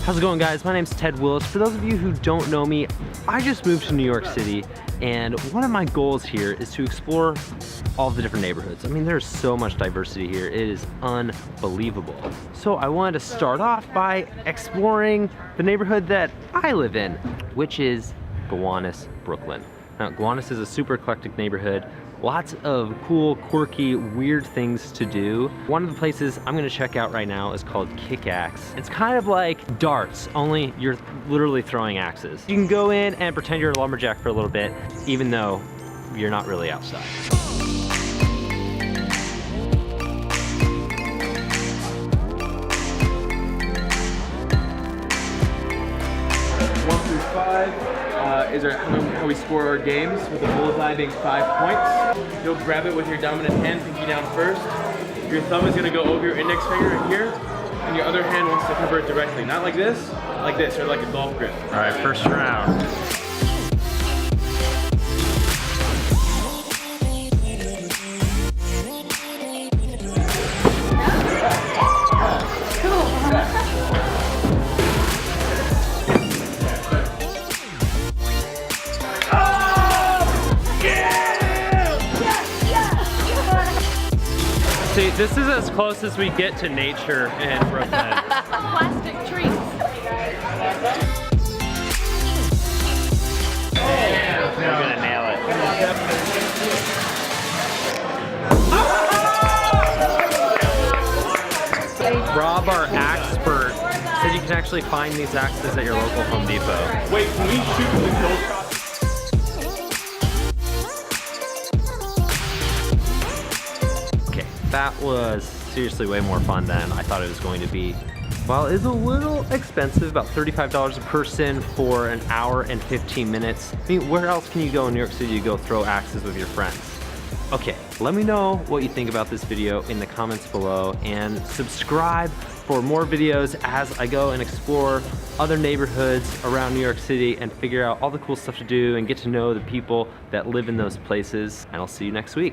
How's it going, guys? My name's Ted Willis. For those of you who don't know me, I just moved to New York City, and one of my goals here is to explore all the different neighborhoods. I mean, there's so much diversity here. It is unbelievable. So I wanted to start off by exploring the neighborhood that I live in, which is Gownaus, Brooklyn. Now, Gownaus is a super eclectic neighborhood. Lots of cool, quirky, weird things to do. One of the places I'm gonna check out right now is called Axe. It's kind of like darts, only you're literally throwing axes. You can go in and pretend you're a lumberjack for a little bit, even though you're not really outside. 1 through 5. Is how we score our games, with the bullseye being 5 points. You'll grab it with your dominant hand, pinky down first. Your thumb is gonna go over your index finger right here, and your other hand wants to cover it directly. Not like this, or like a golf grip. All right, first round. See, this is as close as we get to nature in Brooklyn. Plastic trees. We're gonna nail it. Rob, our expert, said you can actually find these axes at your local Home Depot. Wait, can we shoot the kill? That was seriously way more fun than I thought it was going to be. While it's a little expensive, about $35 a person for an hour and 15 minutes. I mean, where else can you go in New York City to go throw axes with your friends? Okay, let me know what you think about this video in the comments below, and subscribe for more videos as I go and explore other neighborhoods around New York City and figure out all the cool stuff to do and get to know the people that live in those places. And I'll see you next week.